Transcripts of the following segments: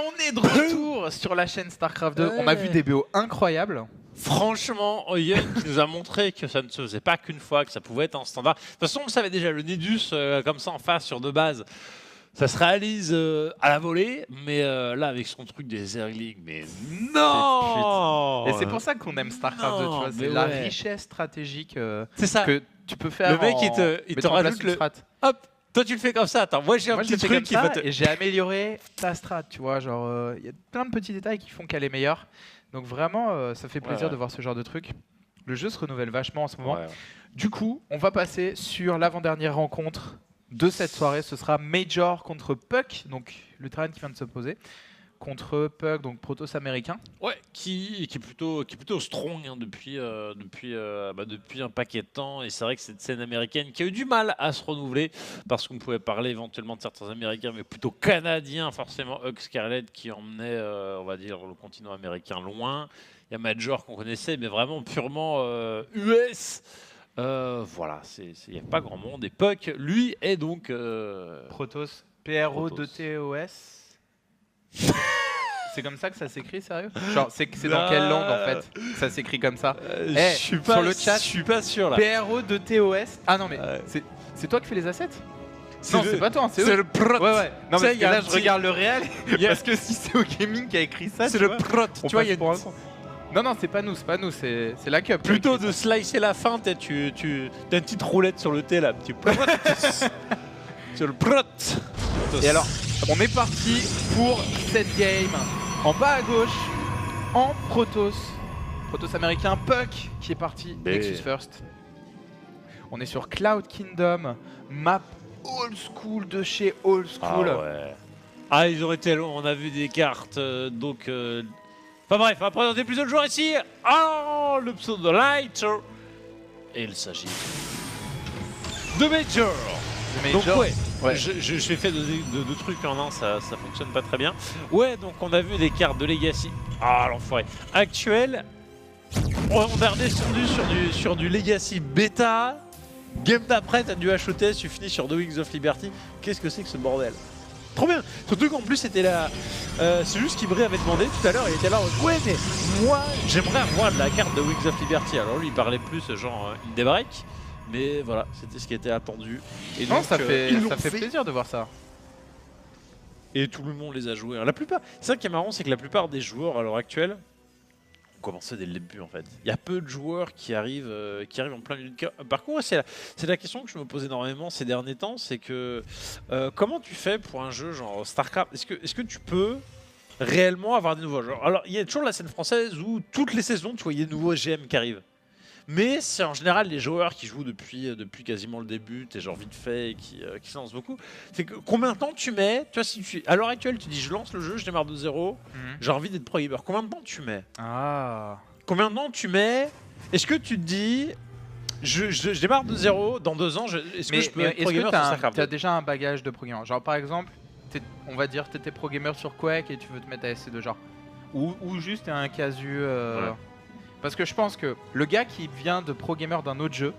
on est de retour sur la chaîne StarCraft 2. On a vu des BO incroyables. Franchement, Oyen qui nous a montré que ça ne se faisait pas qu'une fois, que ça pouvait être un standard. De toute façon, on le savait déjà, le Nidus comme ça en face sur deux bases, ça se réalise à la volée, mais là avec son truc des Zerglings, mais non. Et c'est pour ça qu'on aime StarCraft 2, tu vois, c'est la richesse stratégique c'est ça. Que tu peux faire. Le mec il te rajoute le strat. Hop. Toi tu le fais comme ça, attends, moi j'ai un petit truc qui va te... Et j'ai amélioré ta strat, tu vois, genre il y a plein de petits détails qui font qu'elle est meilleure. Donc vraiment ça fait plaisir de voir ce genre de truc. Le jeu se renouvelle vachement en ce moment. Du coup, on va passer sur l'avant-dernière rencontre de cette soirée. Ce sera Major contre Puck, donc le terrain qui vient de se poser, contre Puck, donc Protoss américain. Ouais, qui est plutôt strong hein, depuis un paquet de temps. Et c'est vrai que cette scène américaine qui a eu du mal à se renouveler parce qu'on pouvait parler éventuellement de certains Américains, mais plutôt Canadiens, forcément Hug Scarlett qui emmenait, on va dire, le continent américain loin. Il y a Major qu'on connaissait, mais vraiment purement US. Voilà, il n'y a pas grand monde. Et Puck, lui, est donc... Protoss, PRO-2TOS. C'est comme ça que ça s'écrit, sérieux? Genre, c'est dans quelle langue en fait que ça s'écrit comme ça? Sur le chat, je suis pas sûr là. PRO-2TOS. Ah non, mais c'est toi qui fais les assets? Non, c'est pas toi, c'est eux. Le prot. Ouais. Non, mais là, je petit... regarde le réel. Parce que si c'est au gaming qui a écrit ça, c'est le prot. Tu vois, il y a une... Non, c'est pas nous, c'est la cup. Plutôt de slicer la fin, t'as une petite roulette sur le thé là, un petit prot. Sur le prot. Et alors, on est parti pour cette game. En bas à gauche, en Protoss américain, Puck qui est parti Nexus First. On est sur Cloud Kingdom, map old school de chez old school. Ah ouais. Ah, ils auraient été longs, on a vu des cartes, donc... Enfin bref, on va présenter plusieurs joueurs ici. Oh, le pseudo Light. Et il s'agit de Major. Donc ouais. J'ai fait deux trucs en un, ça fonctionne pas très bien. Ouais, donc on a vu des cartes de Legacy. Ah, l'enfoiré. Actuel, on est redescendu sur du Legacy bêta. Game d'après, t'as du HOTS, tu finis sur The Wings of Liberty. Qu'est-ce que c'est que ce bordel? Trop bien. Surtout qu'en plus c'était là. C'est juste qu'Ibri avait demandé tout à l'heure, il était là. Ouais, mais moi j'aimerais avoir de la carte de Wings of Liberty. Alors lui il parlait plus genre Indie Break. Mais voilà, c'était ce qui était attendu. Et non, donc, ça fait plaisir de voir ça. Et tout le monde les a joués. La plupart, c'est ça qui est marrant, c'est que la plupart des joueurs à l'heure actuelle ont commencé dès le début en fait. Il y a peu de joueurs qui arrivent en plein milieu de cas. Par contre, c'est la question que je me pose énormément ces derniers temps, c'est que comment tu fais pour un jeu genre StarCraft? Est-ce que tu peux réellement avoir des nouveaux joueurs? Alors, il y a toujours la scène française où toutes les saisons, tu vois, il y a des nouveaux GM qui arrivent. Mais c'est en général les joueurs qui jouent depuis quasiment le début, t'es genre vite fait et qui se lancent beaucoup. C'est que combien de temps tu mets? Tu vois, si à l'heure actuelle tu dis je lance le jeu, je démarre de zéro, j'ai envie d'être pro gamer. Combien de temps tu mets? Combien de temps tu mets? Est-ce que tu te dis je démarre de zéro, dans 2 ans, est-ce que je peux être pro gamer sur StarCraft? Tu as déjà un bagage de pro gamer. Genre par exemple, on va dire t'étais pro gamer sur Quake et tu veux te mettre à SC2 genre. Ou juste t'es un casu... Parce que je pense que le gars qui vient de pro gamer d'un autre jeu,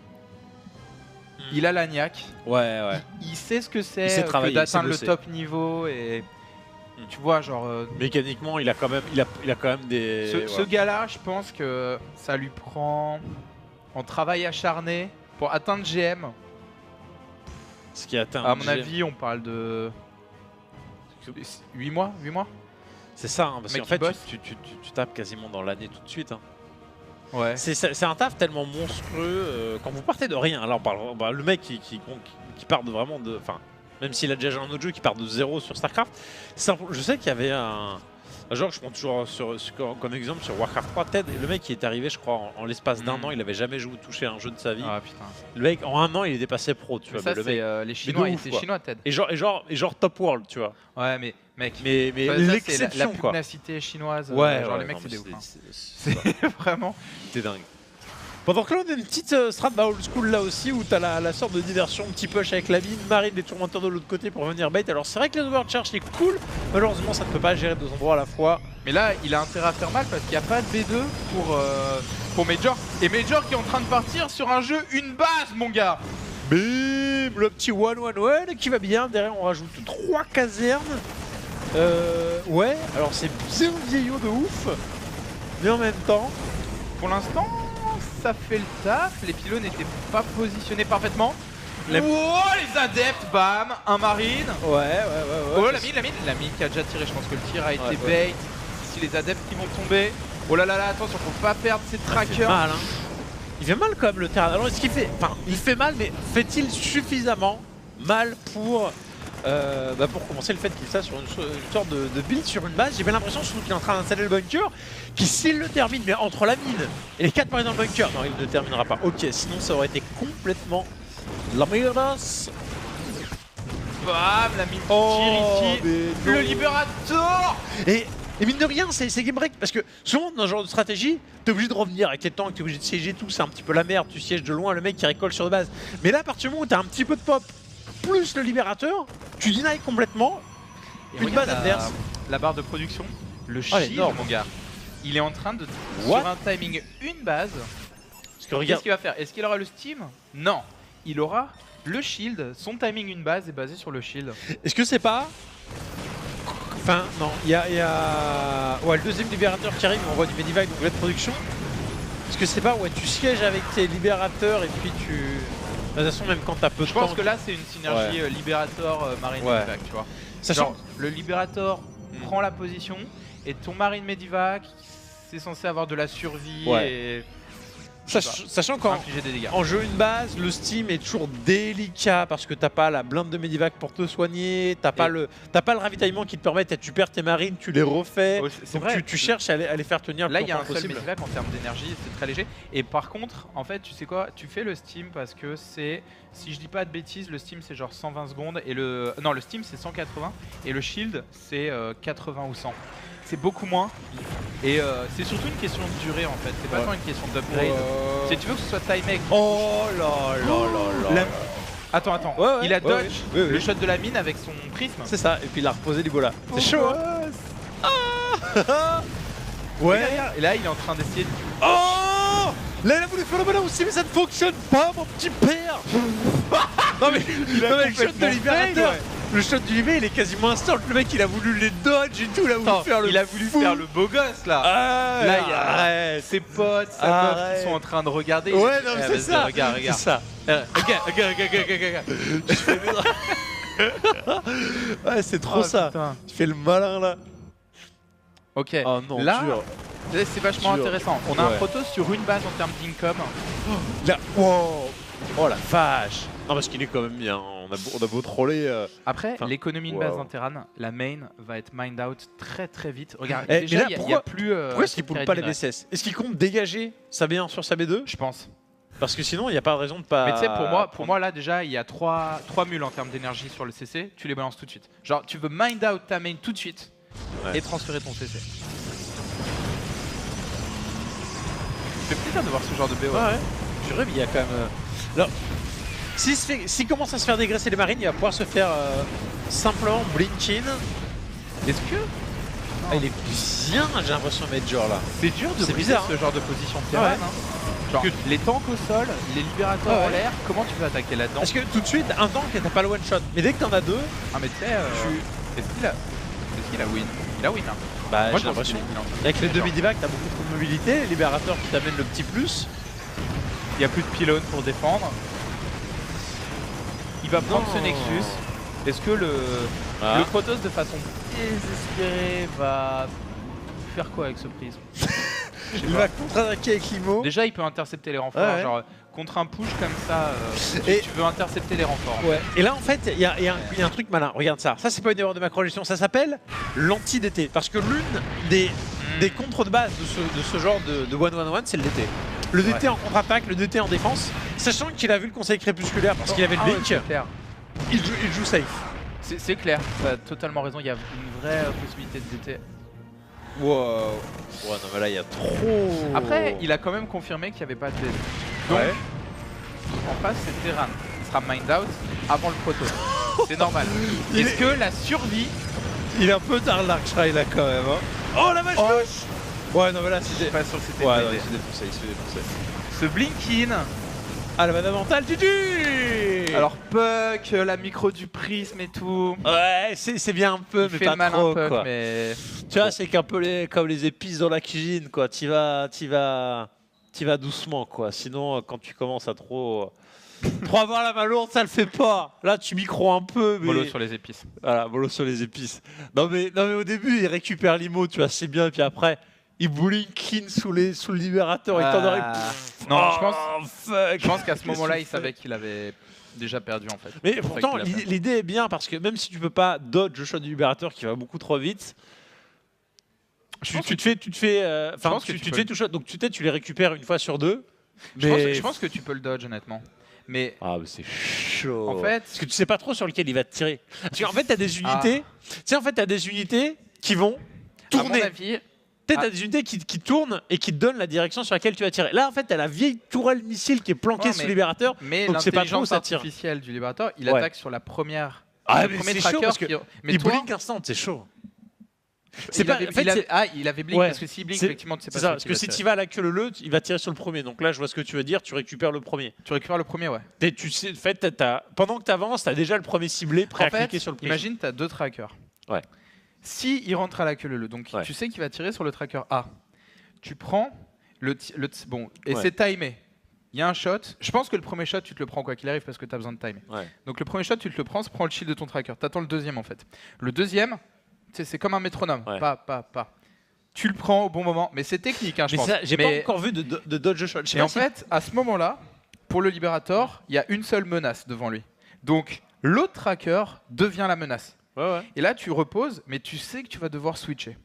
il a la niaque. Ouais. Il sait ce que c'est d'atteindre le top niveau et tu vois genre. Mécaniquement, il a quand même des. Ce gars-là, je pense que ça lui prend en travail acharné pour atteindre GM. Ce qui atteint. À mon avis, on parle de 8 mois. C'est ça, hein, parce qu'en fait, tu tapes quasiment dans l'année tout de suite. Hein. Ouais. C'est un taf tellement monstrueux quand vous partez de rien. Là, on parle le mec qui part de vraiment de, enfin, même s'il a déjà joué un autre jeu qui part de zéro sur StarCraft. Je sais qu'il y avait un genre, je prends toujours comme exemple sur Warcraft 3, Ted, le mec qui est arrivé, je crois, en l'espace d'1 an, il avait jamais touché à un jeu de sa vie. Ah putain. Le mec en 1 an, il était passé pro, tu vois. Ça, le mec, les Chinois, il était chinois, Ted. Et genre top world, tu vois. Ouais, mais mec, mais l'exception, la pugnacité chinoise. Ouais, genre les mecs, c'est des ouf. C'est vraiment. C'est dingue. Pendant que là, on a une petite strat old school là aussi où t'as la sorte de diversion, petit push avec la mine, Marine, des tourmenteurs de l'autre côté pour venir bait. Alors c'est vrai que les overcharge c'est cool, malheureusement ça ne peut pas gérer 2 endroits à la fois. Mais là, il a intérêt à faire mal parce qu'il n'y a pas de B2 pour Major. Et Major qui est en train de partir sur un jeu, une base, mon gars. Bim, le petit 1-1-1 qui va bien. Derrière, on rajoute 3 casernes. Ouais, alors c'est bien vieillot de ouf, mais en même temps... Pour l'instant, ça fait le taf. Les pylônes n'étaient pas positionnés parfaitement. Oh, les adeptes, bam, un marine. Ouais. Oh, la mine qui a déjà tiré. Je pense que le tir a été bait. Ici, les adeptes qui vont tomber. Oh là là là, attention, faut pas perdre ses trackers. Il fait mal, hein. Il fait mal quand même le terrain. Alors, est-ce qu'il fait... Enfin, il fait mal, mais fait-il suffisamment mal pour commencer le fait qu'il soit sur une sorte de build sur une base? J'ai bien l'impression surtout qu'il est en train d'installer le bunker, qui s'il le termine, mais entre la mine et les 4 marines dans le bunker, non, il ne terminera pas. Ok, sinon ça aurait été complètement la menace. Bam, la mine tire ici. Le libérateur. Et mine de rien, c'est game break parce que souvent dans ce genre de stratégie, t'es obligé de revenir avec les tanks, t'es obligé de siéger tout, c'est un petit peu la merde, tu sièges de loin le mec qui récolte sur de base. Mais là, à partir du moment où t'as un petit peu de pop, plus le libérateur, tu deny complètement une base adverse. La barre de production, le shield, mon gars, il est en train de sur un timing une base. Qu'est-ce qu'il va faire? Est-ce qu'il aura le steam? Non, il aura le shield. Son timing une base est basé sur le shield. Est-ce que c'est pas... Enfin, non, il y a... Ouais, le deuxième libérateur qui arrive, on voit du Medivac, donc de production. Est-ce que c'est pas, tu sièges avec tes libérateurs et puis tu... De toute façon, même quand t'as peu de temps... Je pense que là, c'est une synergie libérateur marine Medivac, tu vois. Sachant le libérateur prend la position et ton marine Medivac, c'est censé avoir de la survie et... Sachant qu'en jeu une base, le steam est toujours délicat parce que t'as pas la blinde de Medivac pour te soigner, t'as pas le ravitaillement qui te permet, tu perds tes marines, tu les refais, donc tu cherches à les faire tenir le là, plus longtemps possible. Là, il y a un seul Medivac en termes d'énergie, c'est très léger. Et par contre, en fait, tu sais quoi, tu fais le steam parce que c'est, si je dis pas de bêtises, le steam c'est genre 120 secondes et le steam c'est 180 et le shield c'est 80 ou 100. C'est beaucoup moins et c'est surtout une question de durée en fait, c'est pas tant une question d'upgrade. Si tu veux que ce soit timé. Oh là là là là. Attends, il a dodge le shot de la mine avec son prisme. C'est ça, et puis il a reposé l'Ibola. C'est chaud hein. Ouais. Et là il est en train d'essayer de... Oh là il a voulu faire le malin aussi mais ça ne fonctionne pas mon petit père. Non mais le shot de libérateur. Le shot du libé il est quasiment instant, le mec il a voulu les dodge et tout, il a voulu faire le beau gosse là. Là il y a ses potes, sa meuf qui sont en train de regarder. Ouais non mais c'est ça. Regarde. C'est ça. Regarde. Ouais c'est trop ça. Putain. Tu fais le malin là. Ok, non, là c'est vachement intéressant. On a un proto sur une base en termes d'income. Là, oh la vache. Non parce qu'il est quand même bien, on a beau troller. Après, l'économie de base d'un Terran, la main va être mined out très très vite. Regarde, déjà il n'y a plus... pourquoi est-ce qu'il ne pull pas les DCS? Est-ce qu'il compte dégager sa B1 sur sa B2? Je pense. Parce que sinon, il n'y a pas de raison de pas... Mais tu sais, pour moi là déjà, il y a 3 mules en termes d'énergie sur le CC, tu les balances tout de suite. Genre, tu veux mind out ta main tout de suite et transférer ton CC. Ça fait plaisir de voir ce genre de BO. Ouais. Je rêve, il y a quand même... Alors, s'il commence à se faire dégraisser les marines, il va pouvoir se faire simplement blink in. Est-ce que... il est bien, j'ai l'impression, Major là. C'est dur de briser ce genre de position de terrain. Genre, les tanks au sol, les libérateurs en l'air, comment tu veux attaquer là-dedans? Parce que tout de suite, un tank, t'as pas le one shot. Mais dès que t'en as deux... Ah mais tu sais, est-ce qu'il a win? Il a win hein. Bah moi j'ai l'impression. Avec les deux Medivac, t'as beaucoup trop de mobilité, les libérateurs qui t'amènent le petit plus. Il n'y a plus de pylône pour défendre. Il va prendre ce Nexus. Est-ce que le Protoss de façon désespérée va faire quoi avec ce prisme? Il va contre-attaquer avec l'IMO. Déjà il peut intercepter les renforts, genre contre un push comme ça, tu veux intercepter les renforts. Et là en fait il y a un truc malin, regarde ça. Ça c'est pas une erreur de macro-gestion, ça s'appelle l'anti-DT. Parce que l'une des contres de base de ce genre de 1-1-1 c'est le DT. Le DT en contre-attaque, le DT en défense, sachant qu'il a vu le conseil crépusculaire parce qu'il avait le blink, il joue safe. C'est clair, tu as totalement raison, il y a une vraie possibilité de DT. Wow. Ouais non mais là il y a trop... Après il a quand même confirmé qu'il n'y avait pas de DT. Donc en face c'est Terran, il sera mind out avant le proto. C'est normal. Est-ce que la survie... Il est un peu tard l'Archray là quand même hein. Oh la vache gauche. Ouais non mais là c'était... Je suis pas sûr que c'était il s'est défoncé, Ce blink in. Ah la manne mentale, GG. Alors Puck, la micro du prisme et tout. Ouais, c'est bien un peu, Il mais fait pas le malin trop, Puck, quoi. mais... Tu vois, c'est qu'un peu comme les épices dans la cuisine, quoi. T'y vas doucement, quoi. Sinon, quand tu commences à trop avoir la main lourde, ça le fait pas. Là, tu micros un peu, mais... Mollo sur les épices. Voilà, mollo sur les épices. Non mais au début, il récupère l'IMO, tu vois, c'est bien, et puis après, il bowling clean sous le libérateur, et t'en aurais... Non, Oh, je pense qu'à ce moment-là, il savait qu'il avait déjà perdu, en fait. Mais pourtant, l'idée est bien, parce que même si tu peux pas dodge le shot du libérateur qui va beaucoup trop vite, tu te fais tout shot, donc tu les récupères une fois sur deux. Je pense que tu peux le dodge, honnêtement. Mais c'est chaud. En fait, parce que tu sais pas trop sur lequel il va te tirer. Parce qu'en fait, t'as des unités. Tu sais, en fait, t'as des unités qui vont tourner. À mon avis, T'as des unités qui tournent et qui te donnent la direction sur laquelle tu vas tirer. Là, en fait, t'as la vieille tourelle missile qui est planquée sous le libérateur. Mais donc c'est pas trop où l'intelligence ça tire. artificielle du libérateur, il attaque sur la première. Ah, le mais premier c'est chaud parce que mais il toi, blink instant, c'est chaud. Il avait blink parce que s'il blink, effectivement, tu sais pas. C'est ça, parce que si tu vas à la queue leu, il va tirer sur le premier. Donc là, je vois ce que tu veux dire, tu récupères le premier. Tu récupères le premier, ouais. Tu sais, en fait, pendant que tu avances, tu as déjà le premier ciblé prêt à cliquer sur le premier. Imagine, tu as deux trackers. Ouais. Si il rentre à la queue leu, donc tu sais qu'il va tirer sur le tracker A. Tu prends bon, et c'est timé. Il y a un shot. Je pense que le premier shot, tu te le prends quoi qu'il arrive parce que tu as besoin de timer. Ouais. Donc le premier shot, tu te le prends, prends le shield de ton tracker. Tu attends le deuxième en fait. Le deuxième, c'est comme un métronome. Ouais. Pas. Tu le prends au bon moment. Mais c'est technique, hein, je pense. J'ai pas encore vu de dodge shot. Et en fait, à ce moment-là, pour le libérateur, il y a une seule menace devant lui. Donc l'autre tracker devient la menace. Ouais. Et là, tu reposes, mais tu sais que tu vas devoir switcher.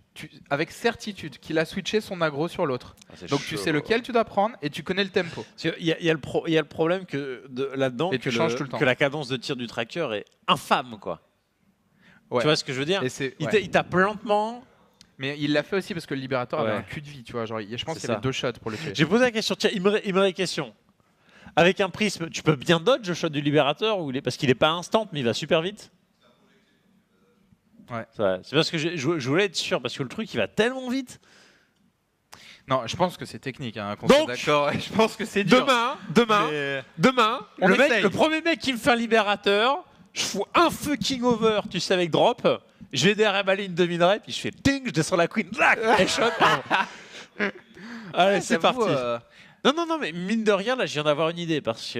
Avec certitude qu'il a switché son aggro sur l'autre. Donc tu sais lequel tu dois prendre et tu connais le tempo. Il y a le problème là-dedans que la cadence de tir du tracker est infâme, quoi. Ouais. Tu vois ce que je veux dire? Il tape lentement. Mais il l'a fait aussi parce que le libérateur avait un cul de vie, tu vois. Genre, je pense qu'il y avait 2 shots pour le tuer. J'ai posé la question, tiens, il me question. Avec un prisme, tu peux bien dodge le shot du libérateur parce qu'il est pas instant, mais il va super vite. Ouais. C'est parce que je voulais être sûr, parce que le truc il va tellement vite. Non, je pense que c'est technique, hein, qu'on soit d'accord. Je pense que c'est dur. Demain, le premier mec qui me fait un libérateur, je fous un fucking over, tu sais, avec drop. Je vais derrière une demi-rep, puis je fais ting, je descends la queen, et shot. Allez, c'est parti. Non, mais mine de rien, là, je viens d'avoir une idée, parce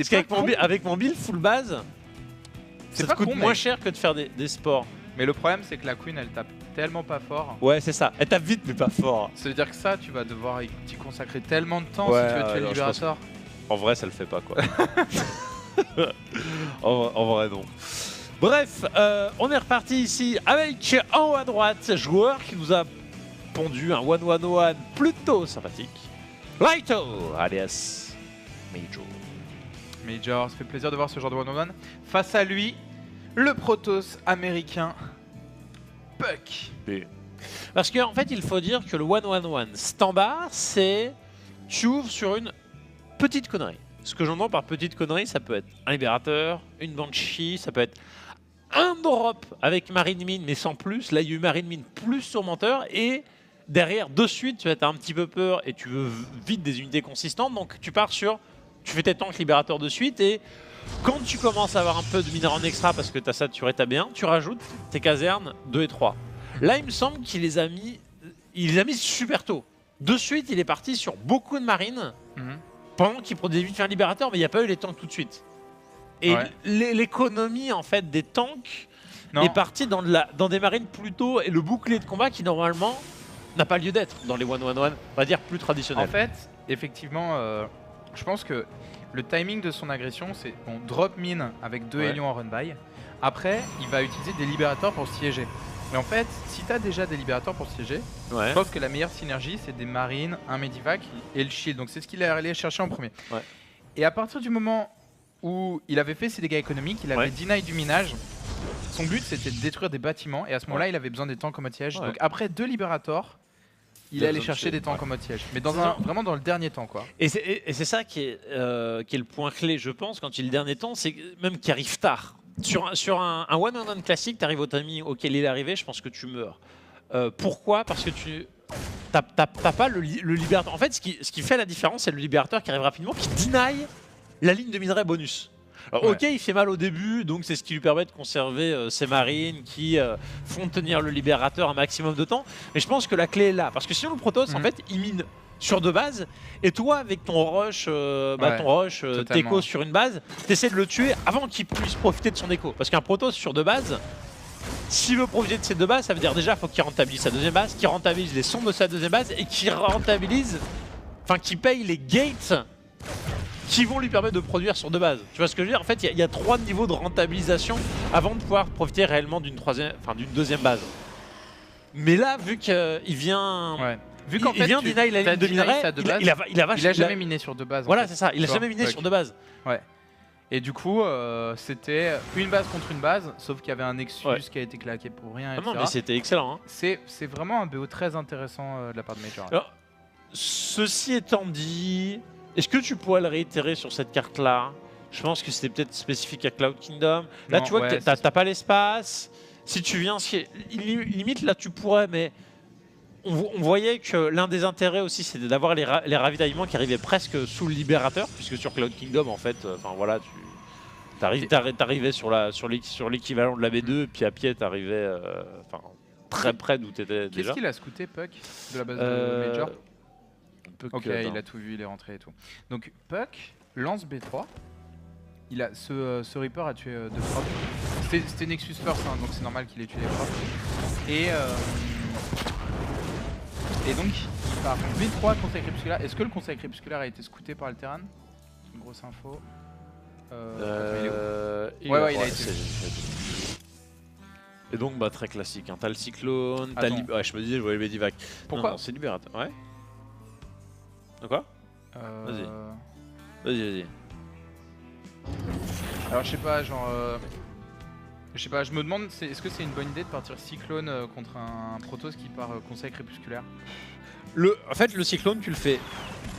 qu'avec mon build full base, ça te coûte moins cher que de faire des sports. Mais le problème, c'est que la queen, elle tape tellement pas fort. Ouais, c'est ça. Elle tape vite, mais pas fort. Ça veut dire que ça, tu vas devoir y consacrer tellement de temps si tu veux tuer le libérateur. En vrai, ça le fait pas, quoi. en vrai, non. Bref, on est reparti ici avec, en haut à droite, joueur qui nous a pondu un 1-1-1 plutôt sympathique. Lighto, alias Major, ça fait plaisir de voir ce genre de 1-1-1. Face à lui, le Protoss américain Puck. Parce qu'en fait, il faut dire que le 1-1-1 standard, c'est tu ouvres sur une petite connerie. Ce que j'entends par petite connerie, ça peut être un libérateur, une banshee, ça peut être un drop avec marine mine, mais sans plus. Là, il y a eu marine mine plus surmenteur et derrière, de suite, tu as un petit peu peur et tu veux vite des unités consistantes. Donc, tu pars sur, tu fais tes tanks libérateurs de suite et quand tu commences à avoir un peu de minerais en extra parce que tu as saturé ta bien, tu rajoutes tes casernes 2 et 3. Là, il me semble qu'il les a mis super tôt. De suite, il est parti sur beaucoup de marines pendant qu'il produisait vite faire un libérateur, mais il n'y a pas eu les tanks tout de suite. Et l'économie en fait des tanks est partie dans des marines plus tôt et le bouclier de combat qui normalement n'a pas lieu d'être dans les 1-1-1, on va dire plus traditionnels. En fait, effectivement, je pense que le timing de son agression, c'est bon, drop mine avec 2 hélions en run by. Après, il va utiliser des libérateurs pour siéger. Mais en fait, si tu as déjà des libérateurs pour siéger, je pense que la meilleure synergie, c'est des marines, un medivac et le shield. Donc c'est ce qu'il est allé chercher en premier. Et à partir du moment où il avait fait ses dégâts économiques, il avait deny du minage. Son but, c'était de détruire des bâtiments. Et à ce moment-là, il avait besoin des tanks en mode siège. Donc après 2 libérateurs, il allait chercher des tanks en mode siège. Mais vraiment dans le dernier temps, quoi. Et c'est ça qui est le point clé, je pense, quand il est le dernier temps, c'est même qu'il arrive tard. Sur un one-on-one classique, tu arrives au timing auquel il est arrivé, je pense que tu meurs. Pourquoi? Parce que tu t'as pas le libérateur. En fait, ce qui fait la différence, c'est le libérateur qui arrive rapidement, qui deny la ligne de minerai bonus. Alors, ok, il fait mal au début, donc c'est ce qui lui permet de conserver ses marines qui font tenir le libérateur un maximum de temps. Mais je pense que la clé est là, parce que sinon le Protoss, en fait, il mine sur 2 bases, et toi, avec ton rush, t'écho sur une base, t'essaies de le tuer avant qu'il puisse profiter de son écho. Parce qu'un Protoss sur 2 bases, s'il veut profiter de ces 2 bases, ça veut dire déjà qu'il faut qu'il rentabilise sa 2e base, qu'il rentabilise les sons de sa 2e base, et qu'il rentabilise, enfin qu'il paye les gates qui vont lui permettre de produire sur 2 bases. Tu vois ce que je veux dire? En fait, il y a 3 niveaux de rentabilisation avant de pouvoir profiter réellement d'une 2e base. Mais là, vu qu'il vient... Vu qu'en fait, vient deny la ligne de minerai, il a jamais miné sur 2 bases. Voilà, c'est ça, il a jamais miné sur 2 bases. Ouais. Et du coup, c'était une base contre une base, sauf qu'il y avait un Nexus qui a été claqué pour rien, etc. Non, mais c'était excellent. Hein. C'est vraiment un BO très intéressant de la part de Major. Alors, ceci étant dit, est-ce que tu pourrais le réitérer sur cette carte-là? Je pense que c'était peut-être spécifique à Cloud Kingdom. Là, tu vois que t'as pas l'espace. Si tu viens, limite, là, tu pourrais, mais on voyait que l'un des intérêts aussi, c'était d'avoir les ravitaillements qui arrivaient presque sous le libérateur, puisque sur Cloud Kingdom, en fait, voilà, t'arrivais sur l'équivalent de la B2, puis à pied, t'arrivais très près d'où t'étais déjà. Qu'est-ce qu'il a scouté, Puck, de la base de Major? Ok, il a tout vu, il est rentré et tout. Donc Puck lance B3. Il a ce Reaper a tué 2 procs. C'était Nexus first, hein, donc c'est normal qu'il ait tué les procs. Et donc il part B3 Conseil Crépusculaire. Est-ce que le Conseil Crépusculaire a été scouté par le Terran? C'est une grosse info. Il a été. Et donc très classique, hein. T'as le cyclone, t'as je me disais je voyais le Medivac. Pourquoi? C'est libérateur. Ouais. De quoi? Vas-y. Alors je sais pas, je me demande, est-ce que c'est une bonne idée de partir cyclone contre un Protoss qui part Conseil Crépusculaire? En fait, le cyclone, tu le fais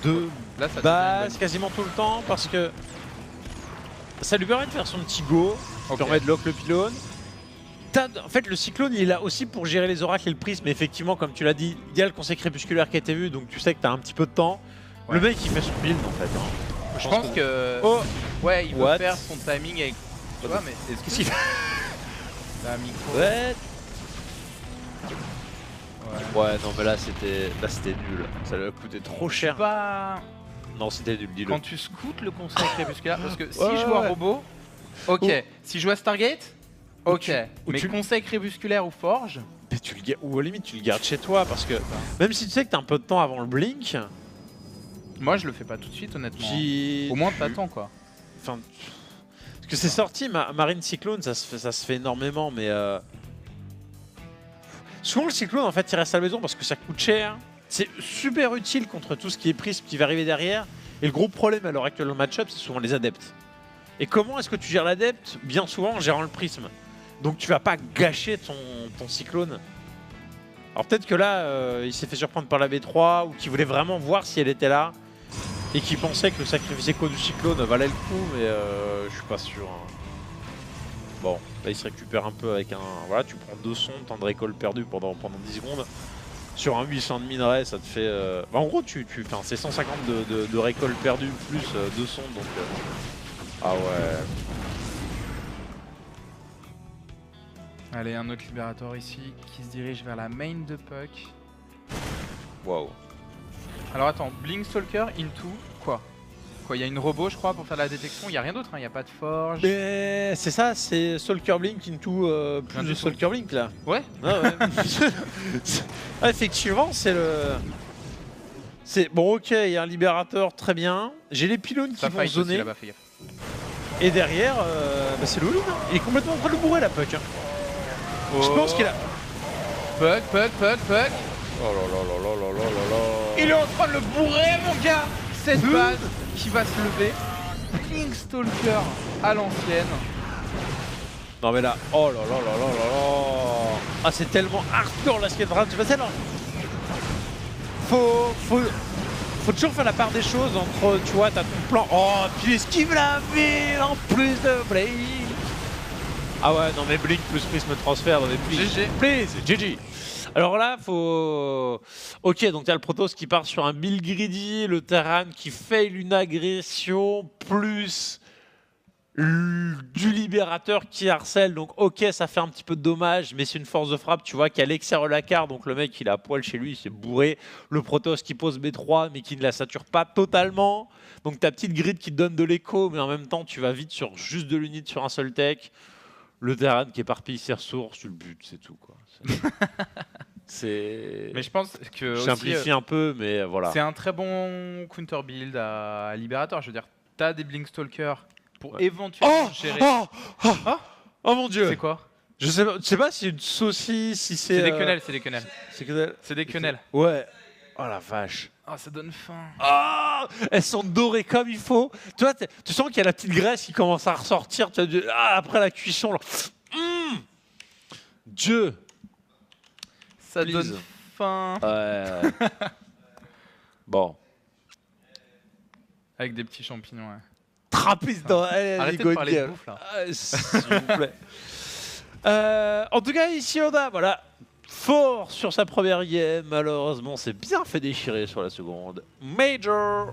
de base quasiment tout le temps parce que ça lui permet de faire son petit go, ça permet de lock le pylône. En fait, le cyclone, il est là aussi pour gérer les oracles et le prisme. Mais effectivement, comme tu l'as dit, il y a le Conseil Crépusculaire qui a été vu, donc tu sais que tu as un petit peu de temps. Le mec, il fait son build en fait. Hein. Je pense que... il veut faire son timing avec... Tu vois, mais est-ce qu'il fait la micro... Ouais, non, mais là, c'était nul. Ça lui a coûté trop cher. Non, c'était nul, dis-le. Quand tu scoutes le Conseil Crépusculaire, parce que si je joue à robot, si je joue à Stargate, mais Conseil Crépusculaire ou Forge... Ou à la limite, tu le gardes chez toi, parce que même si tu sais que t'as un peu de temps avant le blink... Moi, je le fais pas tout de suite, honnêtement. Au moins, t'attends, quoi. Parce que c'est sorti, Marine Cyclone, ça se fait énormément, mais... Souvent, le Cyclone, en fait, il reste à la maison parce que ça coûte cher. C'est super utile contre tout ce qui est prisme qui va arriver derrière. Et le gros problème à l'heure actuelle dans le match-up, c'est souvent les adeptes. Et comment est-ce que tu gères l'adepte? Bien souvent en gérant le prisme. Donc tu vas pas gâcher ton Cyclone. Alors peut-être que là, il s'est fait surprendre par la B3 ou qu'il voulait vraiment voir si elle était là. Et qui pensait que le sacrifice écho du cyclone valait le coup, mais je suis pas sûr. Hein. Bon, là il se récupère un peu avec un... Voilà, tu prends 2 sons, temps de récolte perdu pendant 10 secondes. Sur un 800 de minerai, ça te fait... en gros, c'est 150 de récolte perdue plus 2 sons, donc... Ah ouais... Allez, un autre libérateur ici qui se dirige vers la main de Puck. Waouh. Alors attends, Blink Stalker into quoi? Il y a une robot, je crois, pour faire la détection. Il n'y a rien d'autre, il n'y a pas de forge. Mais c'est ça, c'est Stalker Blink into plus de Stalker Blink là. Ouais. Effectivement, c'est le... Bon, ok, il y a un libérateur, très bien. J'ai les pylônes qui vont zoner. Et derrière, c'est le Lulu. Il est complètement en train de le bourrer la Puck. Hein. Je pense qu'il a... Puck. Oh là là là là là là là. Il est en train de le bourrer, mon gars. Cette base qui va se lever. Blink Stalker à l'ancienne. Non mais là, oh là là là là là là. Ah, c'est tellement hardcore là ce qui est en train de se passer là. Faut toujours faire la part des choses entre, tu vois, t'as ton plan. Oh, puis esquive la ville en plus de Blink. Ah ouais, non mais Blink plus prisme transfert, non mais please, GG. Alors là, faut... Ok, donc t'as le Protoss qui part sur un build greedy, le Terran qui fail une agression, plus du libérateur qui harcèle, donc ok, ça fait un petit peu de dommage, mais c'est une force de frappe, tu vois, qui a l'extérieur de la carte, donc le mec il est à poil chez lui, il s'est bourré. Le Protoss qui pose B3, mais qui ne la sature pas totalement. Donc ta petite grid qui te donne de l'écho, mais en même temps tu vas vite sur juste de l'unit sur un seul tech. Le Terran qui éparpille ses ressources, tu le butes, c'est tout quoi. C'est. Mais je pense que. Je simplifie un peu, mais voilà. C'est un très bon counter build à Libérateur. Je veux dire, t'as des Blinkstalker pour éventuellement gérer. Oh mon dieu! C'est quoi? Je sais pas si c'est une saucisse, si c'est. C'est des quenelles, c'est des quenelles. C'est des quenelles. Ouais. Oh la vache. Ah, ça donne faim. Ah, elles sont dorées comme il faut. Tu vois, tu sens qu'il y a la petite graisse qui commence à ressortir. Après la cuisson. Dieu. Ça donne faim. Ouais. Bon. Avec des petits champignons, ouais. Trappiste dans. Arrêtez de parler de bouffe, là. S'il vous plaît. En tout cas, ici, on a, voilà, fort sur sa première game. Malheureusement, c'est bien fait déchirer sur la seconde. Major.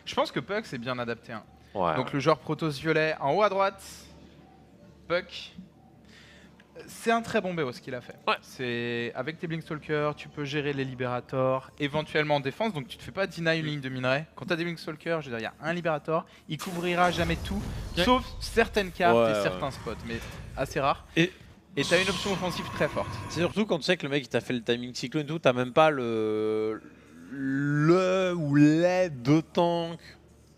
Je pense que Puck c'est bien adapté. Hein. Ouais. Donc le joueur Protoss violet en haut à droite. Puck. C'est un très bon BO ce qu'il a fait. Ouais. C'est avec tes Blinkstalker, tu peux gérer les Libérators, éventuellement en défense, donc tu te fais pas deny une ligne de minerai. Quand tu as des Blinkstalker, je veux dire, il y a un Libérator, il couvrira jamais tout, sauf certaines cartes et certains spots, mais assez rare. Et tu as une option offensive très forte. C'est surtout quand tu sais que le mec il t'a fait le timing cyclone et tout, t'as même pas le ou les deux tanks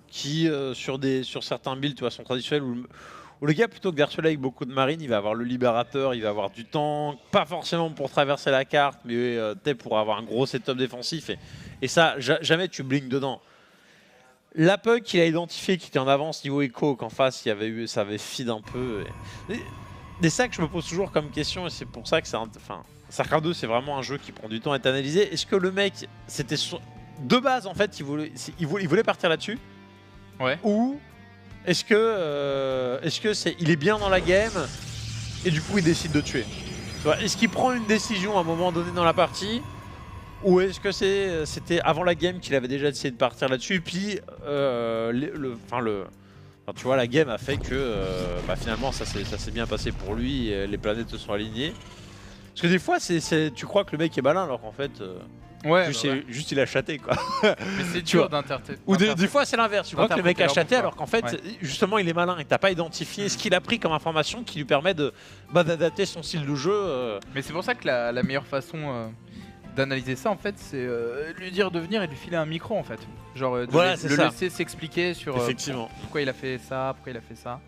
qui sur certains builds tu vois, sont traditionnels où le gars, plutôt que d'harceler avec beaucoup de marines, il va avoir le libérateur, il va avoir du tank, pas forcément pour traverser la carte, mais pour avoir un gros setup défensif. Et ça, jamais tu blinks dedans. La Puck qu'il a identifié, qui était en avance niveau écho, qu'en face, ça avait feed un peu. C'est ça que je me pose toujours comme question, et c'est pour ça que StarCraft 2, c'est vraiment un jeu qui prend du temps à être analysé. Est-ce que le mec, c'était de base, en fait, il voulait partir là-dessus? Ouais. Ou est-ce que il est bien dans la game et du coup il décide de tuer? Est-ce qu'il prend une décision à un moment donné dans la partie, ou est-ce que c'était avant la game qu'il avait déjà essayé de partir là-dessus et puis tu vois, la game a fait que finalement ça s'est bien passé pour lui et les planètes se sont alignées. Parce que des fois tu crois que le mec est malin alors qu'en fait juste il a chaté quoi. Mais c'est dur d'interpréter. Ou des fois c'est l'inverse, tu crois que le mec a chaté alors qu'en fait justement il est malin et t'as pas identifié ce qu'il a pris comme information qui lui permet d'adapter son style de jeu. Mais c'est pour ça que la meilleure façon d'analyser ça en fait c'est lui dire de venir et lui filer un micro en fait. Genre de le laisser s'expliquer sur pourquoi il a fait ça, pourquoi il a fait ça.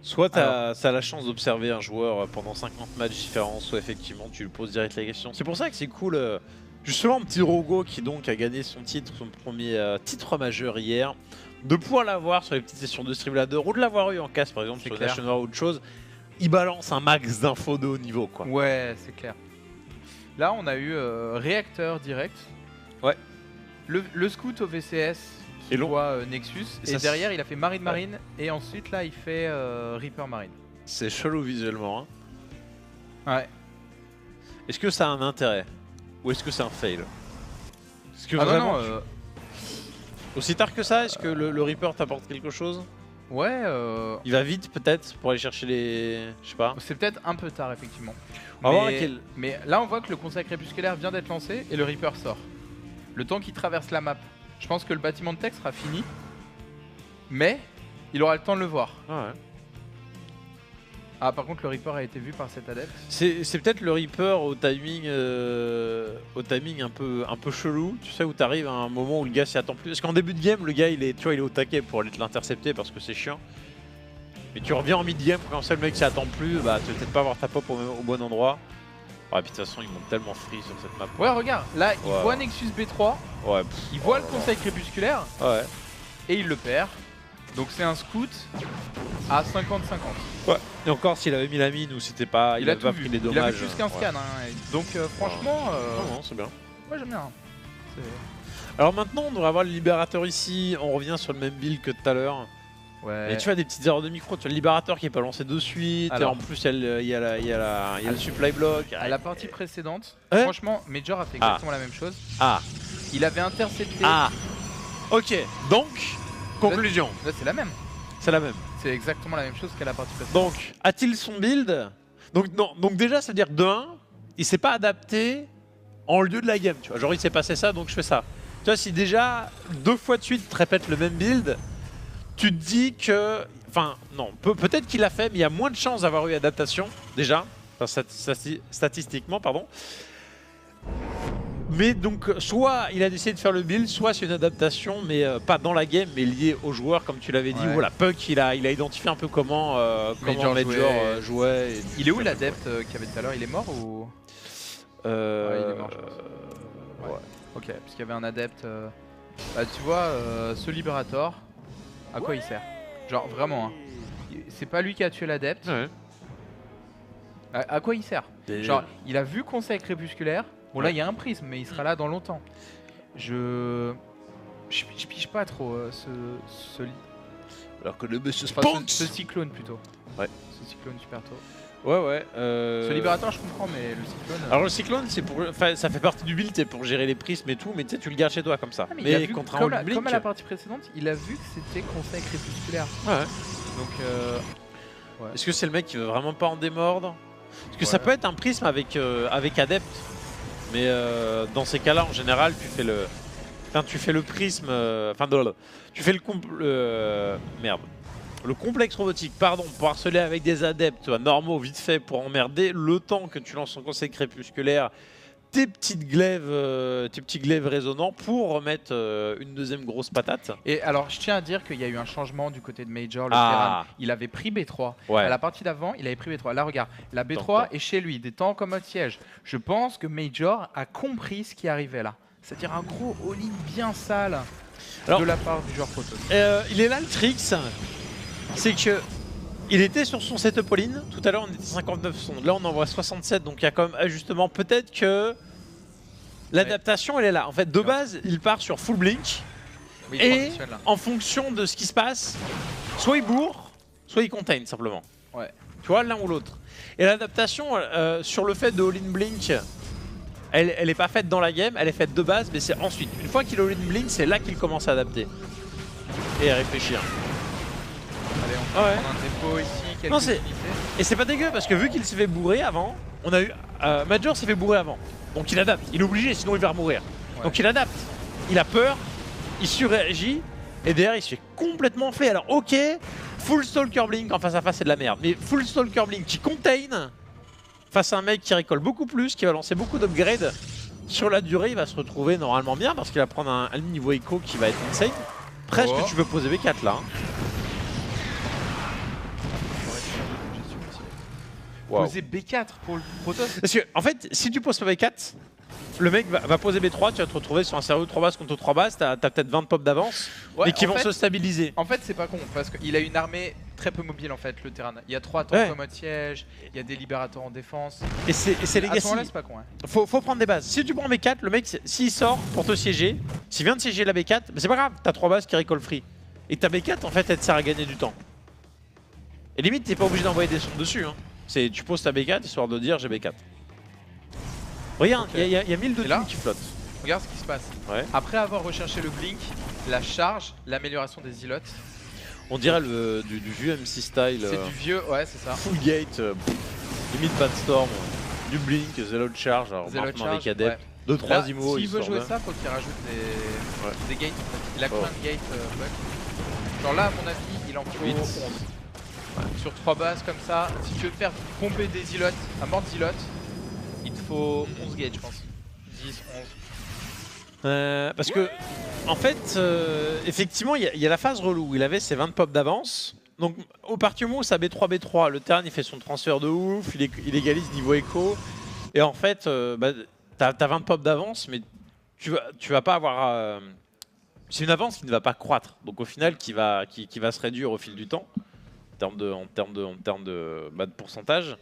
Soit tu as la chance d'observer un joueur pendant 50 matchs différents, soit effectivement tu lui poses direct la question. C'est pour ça que c'est cool, justement petit Rogo qui donc a gagné son premier titre majeur hier, de pouvoir l'avoir sur les petites sessions de Stream Ladder ou de l'avoir eu en casse par exemple sur National ou autre chose. Il balance un max d'infos de haut niveau quoi. Ouais, c'est clair. Là on a eu réacteur direct. Ouais. Le scout au VCS. Il voit Nexus et derrière il a fait Marine et ensuite là il fait Reaper Marine. C'est chelou visuellement hein. Ouais. Est-ce que ça a un intérêt ou est-ce que c'est un fail? Est-ce que vraiment aussi tard que ça, est-ce que le Reaper t'apporte quelque chose? Ouais. Il va vite peut-être pour aller chercher les... Je sais pas. C'est peut-être un peu tard effectivement. Mais là on voit que le conseil crépusculaire vient d'être lancé et le Reaper sort. Le temps qu'il traverse la map. Je pense que le bâtiment de tech sera fini, mais il aura le temps de le voir. Ah par contre le Reaper a été vu par cet adepte. C'est peut-être le Reaper au timing un peu chelou, tu sais, où t'arrives à un moment où le gars s'y attend plus. Parce qu'en début de game, le gars il est au taquet pour aller te l'intercepter parce que c'est chiant. Mais tu reviens en mid-game, quand ça le mec s'y attend plus, tu vas peut-être pas avoir ta pop au bon endroit. Et puis de toute façon ils montent tellement free sur cette map. Ouais regarde, là il voit Nexus B3, il voit le conseil crépusculaire et il le perd. Donc c'est un scout à 50-50. Ouais. Et encore s'il avait mis la mine ou c'était pas... Il a tout pas vu. pris les dommages. Il avait plus qu'un scan. Donc franchement... Non, c'est bien. Ouais j'aime bien. Alors maintenant on devrait avoir le libérateur ici, on revient sur le même build que tout à l'heure. Ouais. Et tu as des petites erreurs de micro, tu as le libérateur qui est pas lancé de suite, et en plus il y a le supply block. À la partie précédente, franchement, Major a fait exactement la même chose. Il avait intercepté Ok, donc, conclusion. Là c'est la même. C'est la même. C'est exactement la même chose qu'à la partie précédente. Donc, a-t-il son build? Donc déjà, ça veut dire que de 1, il s'est pas adapté en lieu de la game, tu vois. Genre il s'est passé ça, donc je fais ça. Tu vois, si déjà 2 fois de suite tu répètes le même build, tu te dis que... Enfin, non, peut-être qu'il l'a fait, mais il y a moins de chances d'avoir eu adaptation, déjà. Enfin, statistiquement, pardon. Mais donc, soit il a décidé de faire le build, soit c'est une adaptation, mais pas dans la game, mais liée aux joueurs, comme tu l'avais dit. Voilà, Puck, il a identifié un peu comment Major jouait. Il est où l'adepte qu'il y avait tout à l'heure? Il est mort ou ouais, il est mort, je pense. Ouais. Ok, parce qu'il y avait un adepte. Bah, tu vois, ce Liberator, à quoi il sert? Genre, vraiment, hein. C'est pas lui qui a tué l'adepte. Ouais. À quoi il sert? Genre, il a vu Conseil crépusculaire. Bon, là, il y a un prisme, mais il sera là dans longtemps. Je pige pas trop ce Alors que le monsieur ce cyclone plutôt. Ouais. Ce cyclone super tôt. Ouais. Ce libérateur, je comprends, mais le cyclone. Alors le cyclone, c'est pour, ça fait partie du build, c'est pour gérer les prismes et tout, mais tu sais, tu le gardes chez toi comme ça. Ah, mais contre comme, un Blink, comme à la partie précédente, il a vu que c'était Conseil crépusculaire. Ouais. Donc. Ouais. Est-ce que c'est le mec qui veut vraiment pas en démordre? Parce que ça peut être un prisme avec Adept. Mais dans ces cas-là, en général, tu fais le, prisme, tu fais le complexe robotique, pardon, pour harceler avec des adeptes normaux, vite fait, pour emmerder, le temps que tu lances ton conseil crépusculaire, tes petits glaives résonnants pour remettre une deuxième grosse patate. Et alors, je tiens à dire qu'il y a eu un changement du côté de Major. Le Terran, il avait pris B3. Ouais. À la partie d'avant, il avait pris B3. Là, regarde, la B3 est chez lui, des temps comme mode siège. Je pense que Major a compris ce qui arrivait là. C'est-à-dire un gros all-in bien sale de la part du joueur Protoss. Il est là le trick, c'est que il était sur son setup all-in, tout à l'heure on était 59 sondes, là on en voit 67, donc il y a quand même ajustement. Peut-être que l'adaptation elle est là. En fait, de base, il part sur full blink, et en fonction de ce qui se passe, soit il bourre, soit il contain simplement. Ouais. Tu vois, l'un ou l'autre. Et l'adaptation sur le fait de all-in blink, elle est pas faite dans la game, elle est faite de base, mais c'est ensuite. Une fois qu'il all-in blink, c'est là qu'il commence à adapter. Et à réfléchir. Allez, on va prendre un dépôt ici, quelques unités. Et c'est pas dégueu parce que vu qu'il s'est fait bourrer avant, on a eu Major s'est fait bourrer avant. Donc il adapte, il est obligé sinon il va mourir. Ouais. Donc il adapte, il a peur, il surréagit et derrière il se fait complètement enfler. Alors ok, full Stalker Blink en face à face c'est de la merde, mais full Stalker Blink qui contain face à un mec qui récolte beaucoup plus, qui va lancer beaucoup d'upgrades. Sur la durée il va se retrouver normalement bien parce qu'il va prendre un niveau écho qui va être insane. Presque tu peux poser B4 là. Hein. Poser B4 pour le Protoss. Parce que, en fait, si tu poses pas B4, le mec va poser B3, tu vas te retrouver sur un sérieux 3 bases contre 3 bases, t'as peut-être 20 pop d'avance, mais qui vont se stabiliser. En fait, c'est pas con, parce qu'il a une armée très peu mobile en fait, le Terran. Il y a 3 tanks en mode siège, il y a des libérateurs en défense. Et c'est Legacy. C'est pas con. Hein. Faut prendre des bases. Si tu prends B4, le mec, s'il sort pour te siéger, s'il vient de siéger la B4, c'est pas grave, t'as 3 bases qui recall free. Et ta B4, en fait, elle te sert à gagner du temps. Et limite, t'es pas obligé d'envoyer des sondes dessus. Hein. Tu poses ta B4 histoire de dire j'ai B4. Regarde, il y a 1000 de teams qui flottent. Regarde ce qui se passe. Ouais. Après avoir recherché le blink, la charge, l'amélioration des îlots. On dirait du vieux MC style. C'est du vieux, ouais, c'est ça. Full gate, limite pas de storm, du blink, zéro de charge, alors maintenant avec adeptes, 2-3 immo. S'il veut jouer ça, faut qu'il rajoute des gates. Il a combien de gates genre là, à mon avis, il en faut 11. Ouais. Sur 3 bases comme ça, si tu veux faire pomper des îlots à mort d'îlots, il te faut 11 gates je pense. 10, 11. Parce que, en fait, effectivement, il y a la phase relou où il avait ses 20 pop d'avance. Donc, au partir du moment où ça B3, le Terran il fait son transfert de ouf, il égalise niveau écho. Et en fait, t'as 20 pop d'avance, mais tu vas pas avoir. C'est une avance qui ne va pas croître. Donc, au final, qui va se réduire au fil du temps. En termes de pourcentage.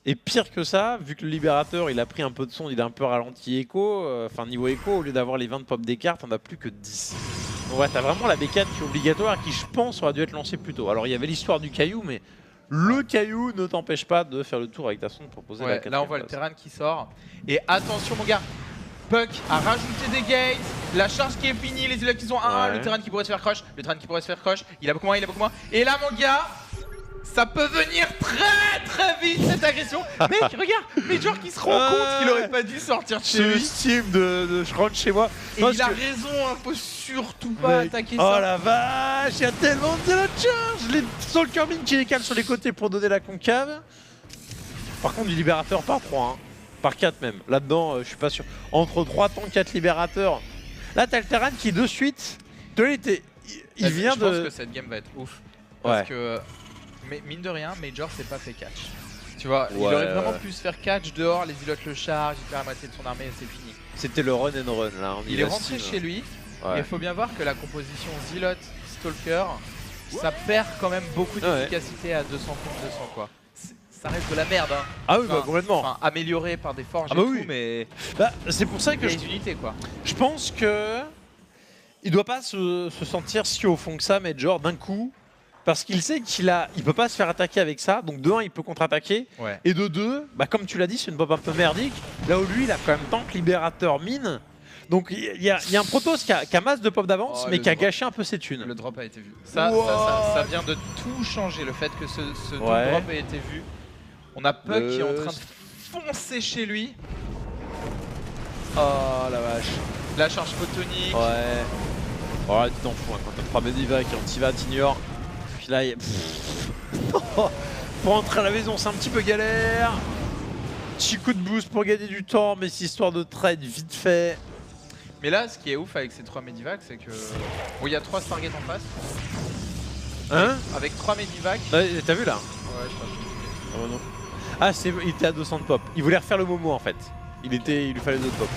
Et pire que ça, vu que le libérateur il a pris un peu de son, il a un peu ralenti écho, enfin niveau écho, au lieu d'avoir les 20 pop des cartes, on a plus que 10. Donc ouais, t'as vraiment la B4 qui est obligatoire, qui je pense aurait dû être lancée plus tôt. Alors il y avait l'histoire du caillou, mais le caillou ne t'empêche pas de faire le tour avec ta sonde pour poser la 4e. Là on voit le Terran qui sort. Et attention mon gars, Puck a rajouté des gates, la charge qui est finie, les Zealots qui ont 1, le terrain qui pourrait se faire crush, il a beaucoup moins, Et là mon gars, ça peut venir très vite cette agression. Mec, regarde, Major qui se rend compte qu'il aurait pas dû sortir de chez lui. Ce team je rentre chez moi. Et il a raison, hein, faut surtout pas attaquer ça. Oh la vache, il y a tellement de Zealot charge. Les Stalker Mine qui les calent sur les côtés pour donner la concave. Par contre, du libérateur par 3, hein. Par 4 même. Là-dedans, je suis pas sûr. Entre 3 tanks, 4 libérateurs. Là, t'as le Terran qui de suite. Il vient de. Je pense que cette game va être ouf. Parce que, mais mine de rien, Major s'est pas fait catch. Tu vois, il aurait vraiment pu se faire catch dehors, les Zealots le charge, il perd la moitié de son armée et c'est fini. C'était le run and run là. Il est rentré chez lui. Et il faut bien voir que la composition Zealot Stalker, ça perd quand même beaucoup d'efficacité à 200 contre 200 quoi. Ça reste de la merde hein. Ah oui, bah complètement. Enfin, amélioré par des forges et tout, mais bah, c'est pour ça que les unités quoi. Je pense que il doit pas se sentir si au fond que ça, Major, d'un coup, parce qu'il sait il peut pas se faire attaquer avec ça. Donc de 1, il peut contre-attaquer. Et de 2, bah comme tu l'as dit, c'est une pop un peu merdique. Là où lui, il a quand même tank, libérateur, mine. Donc il y a un Protoss qui a masse de pop d'avance, mais qui a gâché un peu ses thunes. Le drop a été vu. Ça vient de tout changer, le fait que ce drop ait été vu. On a Puck qui est en train de foncer chez lui. Oh la vache. La charge photonique. Ouais. Oh tu t'en fous hein, quand t'as 3 Medivac et Antivat ignore. Puis là, pour rentrer à la maison, c'est un petit peu galère. Petit coup de boost pour gagner du temps, mais c'est histoire de trade vite fait. Mais là, ce qui est ouf avec ces 3 Medivac, c'est que. Bon, il y a 3 Stargate en face. Hein? Avec 3 Medivac. T'as vu là? Ouais, je crois. Oh non. Ah, il était à 200 de pop. Il voulait refaire le Momo en fait. Il lui fallait 2 pop.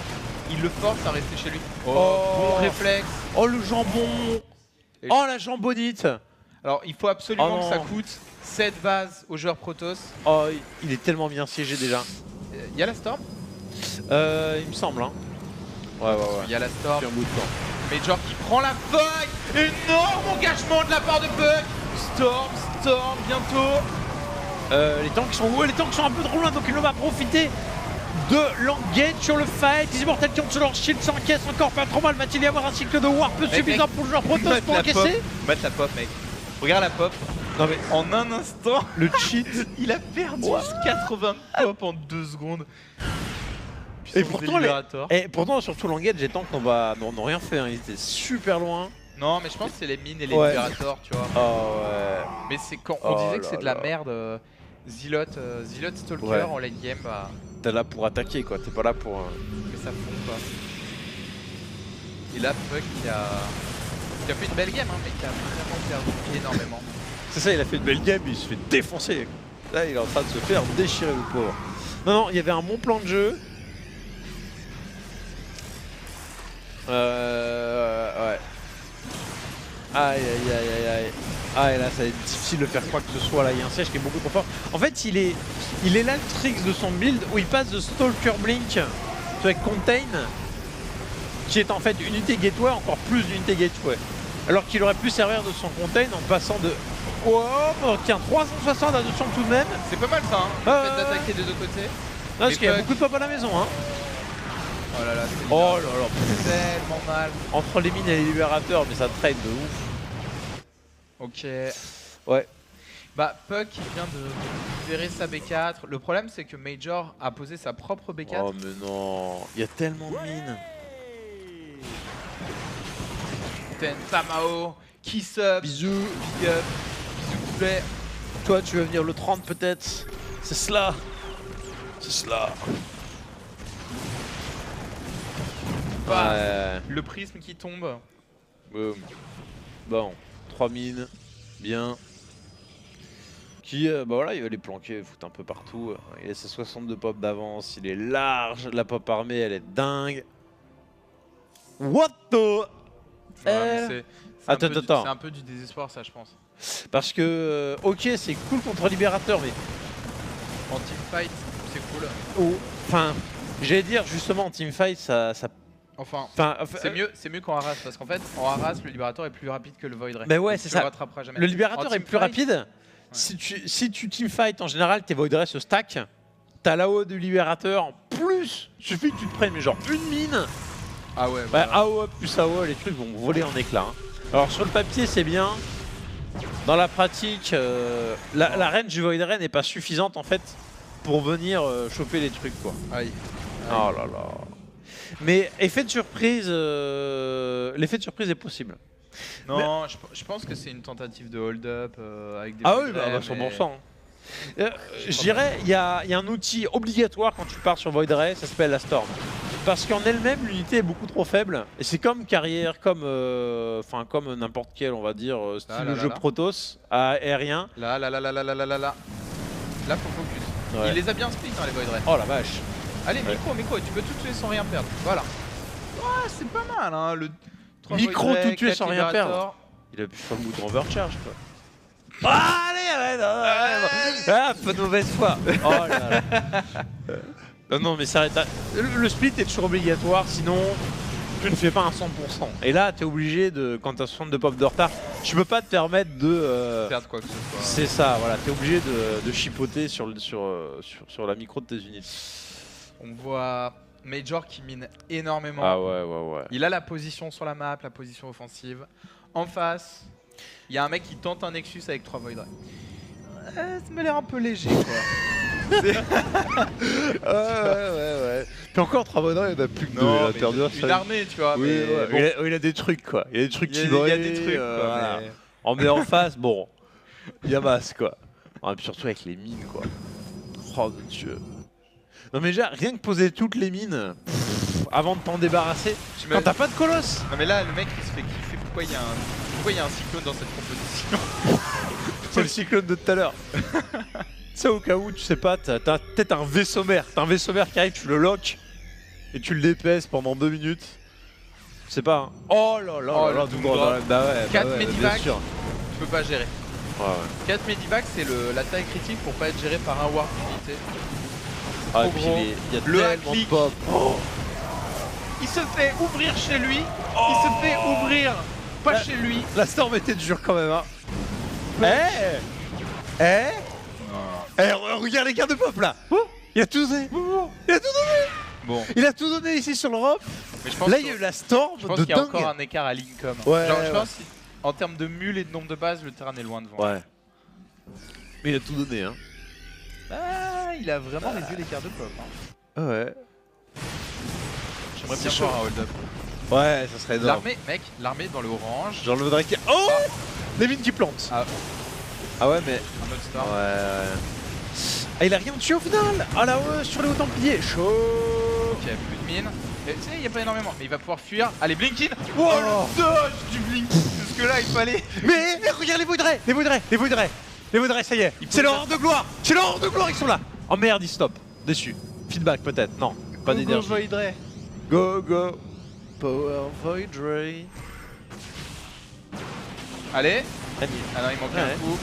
Il le force à rester chez lui. Bon réflexe. Oh le jambon. Oh la jambonite. Alors il faut absolument que ça coûte 7 vases aux joueurs Protoss. Oh il est tellement bien siégé déjà. Il y a la Storm? Il me semble hein. Ouais. Il y a la Storm. Depuis un bout de temps. Major qui prend la feuille. Énorme engagement de la part de Puck. Storm bientôt. Les tanks sont où? Les tanks sont un peu trop loin, donc il va profiter de l'engage sur le fight. Les immortels qui ont sur leur shield s'encaissent encore pas trop mal. Va-t-il y avoir un cycle de warp suffisant pour le joueur Protoss pour encaisser? Mettre la pop mec. Regarde la pop. Non mais en un instant, le cheat, il a perdu 80 pop en 2 secondes. Et pourtant, surtout l'engage, les tanks n'ont rien fait, hein. Ils étaient super loin. Non mais je pense que c'est les mines et les libérateurs, tu vois. Oh ouais. Mais c'est quand on disait que c'est de la merde, Zealot Stalker en late game, bah... T'es là pour attaquer quoi, t'es pas là pour... Mais ça fond pas. Et là Puck qui a fait une belle game, hein, mais qui a vraiment perdu énormément. C'est ça, il a fait une belle game, il se fait défoncer. Là il est en train de se faire déchirer le pauvre. Non, il y avait un bon plan de jeu. Ouais. Aïe. Ah et là ça va être difficile de faire quoi que ce soit là, il y a un siège qui est beaucoup trop fort. En fait il est là le trick de son build où il passe de Stalker Blink avec Contain qui est en fait unité gateway, encore plus d'unité gateway. Alors qu'il aurait pu servir de son Contain en passant de... Oh tiens 360 à 200 tout de même. C'est pas mal ça hein, le fait d'attaquer des deux côtés. Non parce qu'il y a beaucoup de pop à la maison hein. Oh là là, c'est tellement mal. Entre les mines et les libérateurs, mais ça trade de ouf. Ok. Ouais. Bah Puck il vient de libérer sa B4. Le problème c'est que Major a posé sa propre B4. Oh mais non, il y a tellement de mines. Tamao, kiss up, bisous, big up, bisous poulet. Toi tu veux venir le 30 peut-être. C'est cela. Le prisme qui tombe. Boom. Bon, 3 mines, bien. Qui, bah voilà, il va les planquer, foutre un peu partout. Il a ses 62 pop d'avance, il est large. La pop armée, elle est dingue. What the Attends. C'est un peu du désespoir ça, je pense. Parce que, ok, c'est cool contre Libérateur, mais en teamfight, c'est cool. Enfin, j'allais dire justement en teamfight, ça... Enfin, c'est mieux qu'en harass, parce qu'en fait, en harass, le libérateur est plus rapide que le Void Ray. Mais ouais, c'est ça. Jamais. Le libérateur est plus rapide. Ouais. Si tu teamfight, en général, tes Void Ray se stack. T'as là-haut du libérateur, plus, suffit que tu te prennes mais genre une mine. Ah ouais. Bah, AOE plus AOE, les trucs vont voler en éclats. Hein. Alors sur le papier c'est bien. Dans la pratique, la range du Void Ray n'est pas suffisante en fait pour venir choper les trucs quoi. Aïe. Oh là là. Mais effet de surprise, l'effet de surprise est possible. Non, je pense que c'est une tentative de hold-up avec des. Ah oui, bah 100%. Je dirais, il y a un outil obligatoire quand tu pars sur Void Ray, ça s'appelle la Storm. Parce qu'en elle-même, l'unité est beaucoup trop faible. Et c'est comme carrière, comme n'importe quel, on va dire, style de jeu Protoss, aérien. Là, faut focus. Ouais. Il les a bien split, hein, les Void Ray. Oh la vache. Allez, micro, tu peux tout tuer sans rien perdre. Voilà. Ouais, c'est pas mal, hein. Le micro tout tuer sans rien perdre. Il a pu faire le bouton overcharge, quoi. Ah, allez, ah, pas de mauvaise foi. Oh là là. Non, mais ça, le split est toujours obligatoire, sinon tu ne fais pas un 100%. Et là, t'es obligé de, quand t'as 62 pop de retard, tu peux pas te permettre de perdre quoi que ce soit. C'est ça, voilà, t'es obligé de chipoter sur la micro de tes unités. On voit Major qui mine énormément. Ah ouais. Il a la position sur la map, la position offensive. En face, il y a un mec qui tente un Nexus avec 3 Void Ray. Ça m'a l'air un peu léger quoi. ouais. Puis encore 3 Void Ray, il n'y en a plus que 2. Non, une armée, tu vois. Oui, mais bon. Il a des trucs quoi. Il y a des trucs qui brillent. Il y a des trucs quoi. Voilà. On met en face, bon, il y a masse quoi. Et puis surtout avec les mines quoi. Oh mon dieu. Non mais déjà, rien que poser toutes les mines avant de t'en débarrasser, quand t'as pas de colosse. Non mais là, le mec il se fait kiffer. Pourquoi il y a un cyclone dans cette composition? C'est le cyclone de tout à l'heure. Ça au cas où, tu sais pas, t'as peut-être un vaisseau mère. T'as un vaisseau mère qui arrive, tu le lock et tu le dépèces pendant 2 minutes. Je sais pas. Hein. Oh là là, tout droit. Bah ouais, 4 medivacs, tu sûr. peux pas gérer. Ouais. 4 medivacs, c'est la taille critique pour pas être géré par un warp unité. Ah, et puis il y a tellement de pop. Oh. Il se fait ouvrir chez lui. Il se fait ouvrir pas chez lui. La Storm était dure quand même. Hein. Regarde les cartes de pop là. Il a tout donné. Bon. Il a tout donné ici sur l'Europe. Là il y a eu la Storm. Je pense qu'il y a encore un écart à Lincoln. Ouais, genre, je pense en termes de mules et de nombre de bases, le terrain est loin devant. Ouais. Mais il a tout donné hein. Ah, il a vraiment réduit l'écart de pop. Hein. Ouais. J'aimerais bien voir un hold-up. Ouais, ça serait énorme. L'armée, mec, l'armée dans le orange. Genre le voudrais qu'il... Oh les mines qui plantent. Ah ouais, mais... Un autre star. Ouais. Ah, il a rien tué au final. Ah là ouais, sur les hauts templiers. Chaud. Ok, plus de mines. Tu sais, il n'y a pas énormément, mais il va pouvoir fuir. Allez, Blinkin. Oh, le dodge du Blinkin. Parce que là, il fallait... Mais regarde les Void Ray, ça y est. C'est leur heure de gloire. Ils sont là. Oh merde, ils stoppent. Déçu. Feedback peut-être. Non, pas d'énergie. Go Void Ray. Go. Power Void Ray. Allez. Ah non, il manque un coup.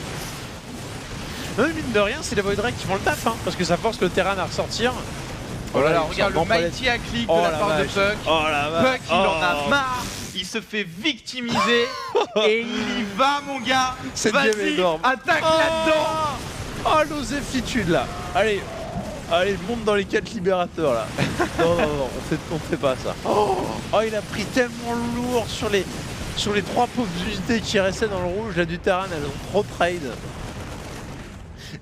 Non, mais mine de rien, c'est les Void Ray qui font le taf, hein, parce que ça force le terrain à ressortir. Oh là là, regarde le mighty à clic de la part de Puck. Oh la vache. Puck, il en a marre. Il se fait victimiser et il y va, mon gars. C'est bien énorme. Attaque là-dedans. Oh, l'osefitude là. Allez, monte dans les 4 libérateurs là. non, on fait pas ça. Oh, il a pris tellement lourd sur les 3 pauvres unités qui restaient dans le rouge là du terrain, elles ont trop trade.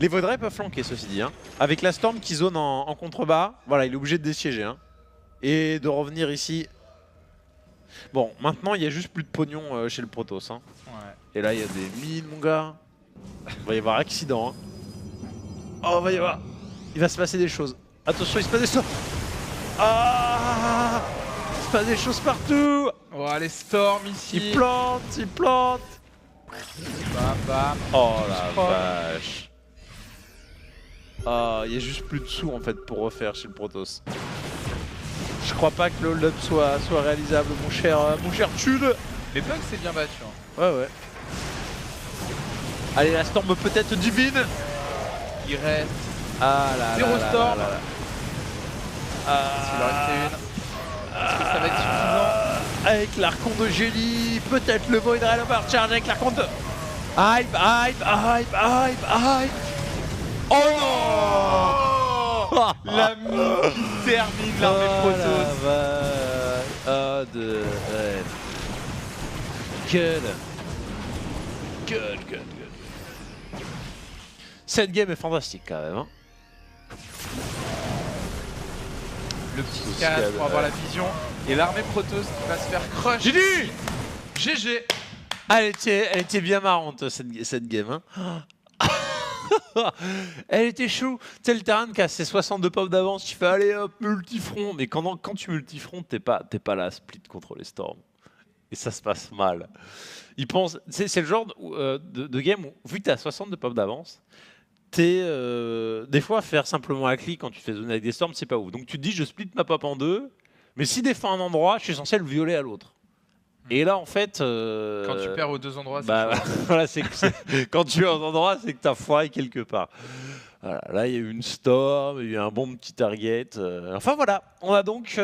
Les Void Ray peuvent flanquer ceci dit. Hein. Avec la Storm qui zone en contrebas, voilà, il est obligé de désiéger. Hein. Et de revenir ici. Bon, maintenant il y a juste plus de pognon chez le Protoss. Hein. Ouais. Et là il y a des mines mon gars. Il va y avoir accident. Hein. Oh, il va se passer des choses. Attention, il se passe des choses. Ah, il se passe des choses partout. Oh, les Storm ici. Il plante. Bam. Oh la vache. Ah, il y a juste plus de sous en fait pour refaire chez le Protoss. Je crois pas que le hold-up soit réalisable, mon cher Tude. Mais Puck s'est bien battu. Hein. Ouais. Allez, la Storm peut-être divine. Il reste. Ah là. 0 Storm. S'il en restait une. Est-ce que ça va être suffisant? Avec l'Archon de Gélie, peut-être le Void Ray overcharge avec l'Archon de... Hype. Oh non. La mine qui termine l'armée Protoss. Good. Cette game est fantastique quand même. Hein. Le petit casque pour avoir la vision. Et l'armée Protoss qui va se faire crush. GG. Elle était bien marrante cette game. Hein. Elle était chou. Tu sais, le Terran qui a ses 62 pop d'avance, tu fais allez hop, multifront. Mais quand tu multifront, t'es pas là à split contre les Storms. Et ça se passe mal. Ils pensent, c'est le genre de game où, vu que tu as 62 pop d'avance, des fois faire simplement un clic quand tu te fais zoner avec des Storms, c'est pas ouf. Donc tu te dis, je split ma pop en deux, mais si défend un endroit, je suis censé le violer à l'autre. Et là, en fait... quand tu perds aux deux endroits, voilà, quand tu es aux endroits, c'est que tu as foiré quelque part. Voilà, là, il y a eu une storm, il y a eu un bon petit target. Enfin, voilà. On a donc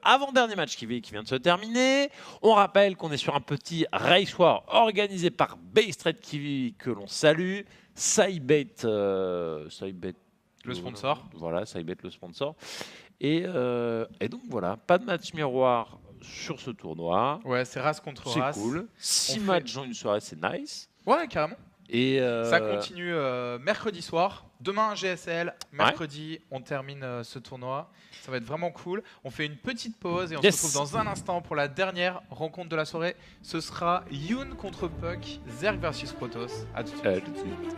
avant-dernier match qui vient de se terminer. On rappelle qu'on est sur un petit race war organisé par Baystrade Kiwi, que l'on salue. Saibet, le sponsor. Voilà, Saibet, le sponsor. Et donc, voilà, pas de match miroir sur ce tournoi. Ouais, c'est race contre race. C'est cool. 6 matchs en une soirée, c'est nice. Ouais, carrément. Et ça continue mercredi soir. Demain, GSL. Mercredi, on termine ce tournoi. Ça va être vraiment cool. On fait une petite pause et on se retrouve dans un instant pour la dernière rencontre de la soirée. Ce sera Yoon contre Puck, Zerg versus Protoss. À tout de suite.